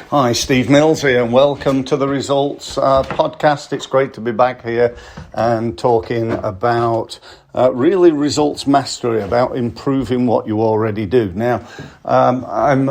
Hi, Steve Mills here, and welcome to the Results podcast. It's great to be back here and talking about really results mastery, about improving what you already do. Now, I'm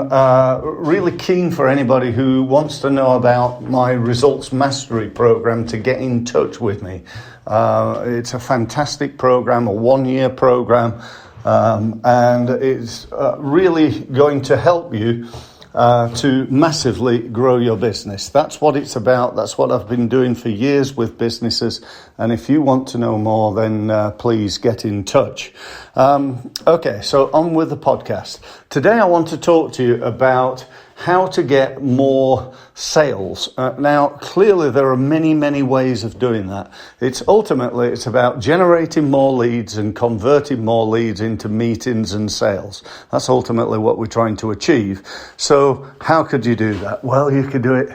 really keen for anybody who wants to know about my results mastery program to get in touch with me. It's a fantastic program, a one-year program, and it's really going to help you to massively grow your business. That's what it's about. That's what I've been doing for years with businesses. And if you want to know more, then please get in touch. Okay, so on with the podcast. Today I want to talk to you about how to get more sales. Now, clearly there are many ways of doing that. It's about generating more leads and converting more leads into meetings and sales. That's ultimately what we're trying to achieve. So how could you do that? Well, you could do it,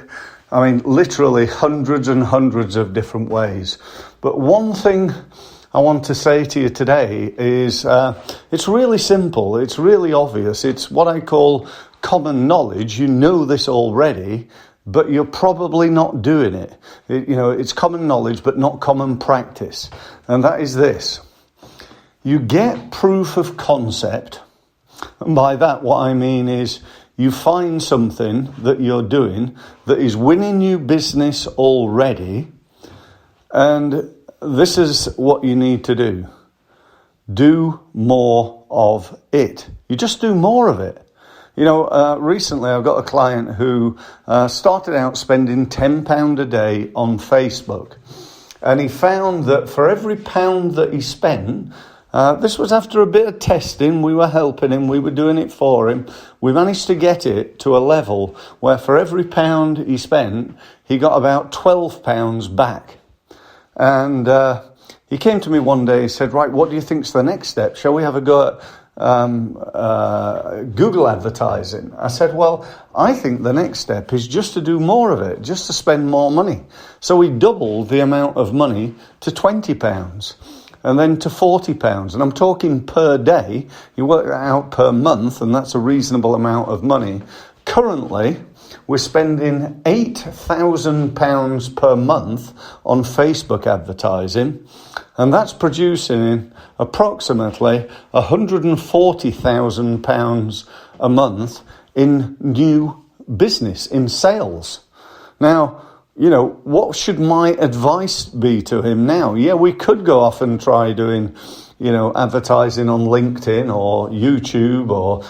literally hundreds and hundreds of different ways. But one thing I want to say to you today is it's really simple. It's really obvious. It's what I call common knowledge. You know this already, but you're probably not doing it. It's common knowledge, but not common practice. And that is this. You get proof of concept. And by that, what I mean is you find something that you're doing that is winning you business already. And this is what you need to do. Do more of it. You just do more of it. Recently I've got a client who started out spending £10 a day on Facebook. And he found that for every pound that he spent, this was after a bit of testing, we were helping him, we were doing it for him. We managed to get it to a level where for every pound he spent, he got about £12 back. And he came to me one day, he said, right, what do you think's the next step? Shall we have a go at Google advertising? I said, well, I think the next step is just to do more of it, just to spend more money. So we doubled the amount of money to £20 and then to £40. And I'm talking per day. You work that out per month, and that's a reasonable amount of money. Currently, we're spending £8,000 per month on Facebook advertising, and that's producing approximately £140,000 a month in new business, in sales. Now, what should my advice be to him now? Yeah, we could go off and try doing, advertising on LinkedIn or YouTube or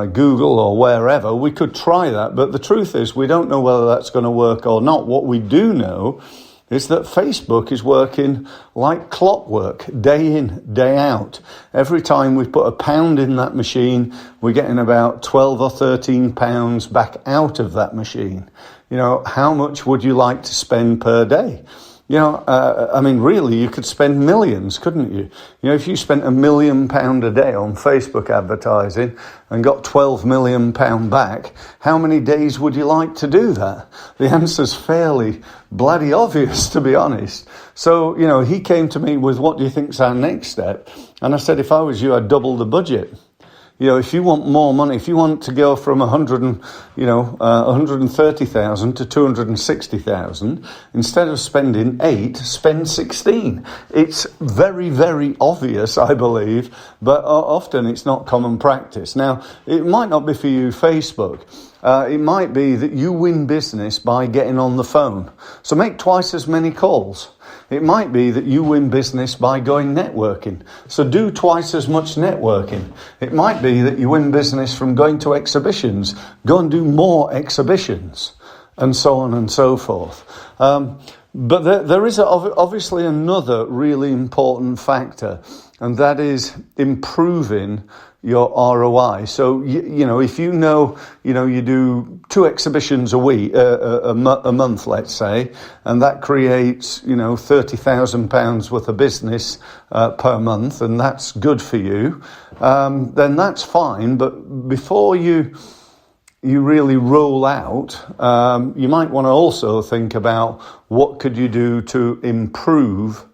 Google or wherever. We could try that, but the truth is we don't know whether that's going to work or not. What we do know is that Facebook is working like clockwork, day in, day out. Every time we put £1 in that machine, we're getting about 12 or 13 pounds back out of that machine. How much would you like to spend per day? Really, you could spend millions, couldn't you? If you spent £1 million a day on Facebook advertising and got £12 million back, how many days would you like to do that? The answer's fairly bloody obvious, to be honest. So, he came to me with, what do you think's our next step? And I said, if I was you, I'd double the budget. If you want more money, if you want to go from 130,000 to 260,000, instead of spending 8, spend 16. It's very, very obvious, I believe, but often it's not common practice. Now, it might not be for you, Facebook. It might be that you win business by getting on the phone. So make twice as many calls. It might be that you win business by going networking. So do twice as much networking. It might be that you win business from going to exhibitions. Go and do more exhibitions, and so on and so forth. But there is obviously another really important factor, and that is improving your ROI. So, if you do 2 exhibitions a week, a month, let's say, and that creates, £30,000 worth of business per month, and that's good for you, then that's fine. But before you really roll out, you might want to also think about what could you do to improve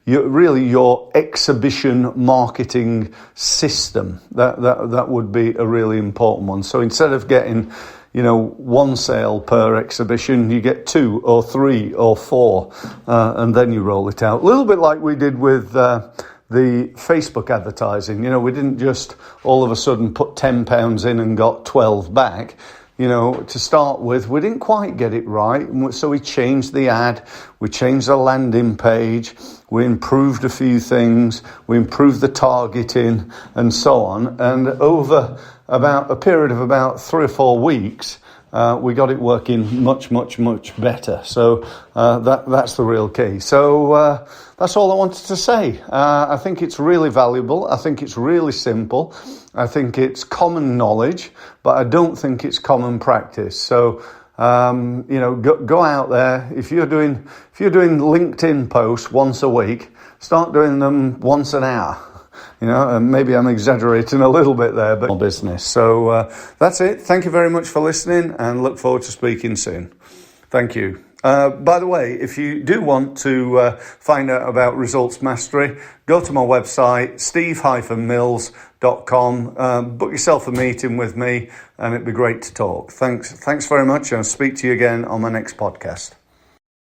your exhibition marketing system. That would be a really important one. So instead of getting, one sale per exhibition, you get 2 or 3 or 4, and then you roll it out. A little bit like we did with the Facebook advertising. We didn't just all of a sudden put £10 in and got 12 back. To start with, we didn't quite get it right. So we changed the ad, we changed the landing page, we improved a few things, we improved the targeting and so on. And over about a period of about 3 or 4 weeks, we got it working much, much, much better. So that's the real key. So that's all I wanted to say. I think it's really valuable. I think it's really simple. I think it's common knowledge, but I don't think it's common practice. So go out there. If you're doing LinkedIn posts once a week, start doing them once an hour. And maybe I'm exaggerating a little bit there, but business. So that's it. Thank you very much for listening, and look forward to speaking soon. Thank you. By the way, if you do want to find out about Results Mastery, go to my website, steve-mills.com. Book yourself a meeting with me, and it'd be great to talk. Thanks very much, and I'll speak to you again on my next podcast.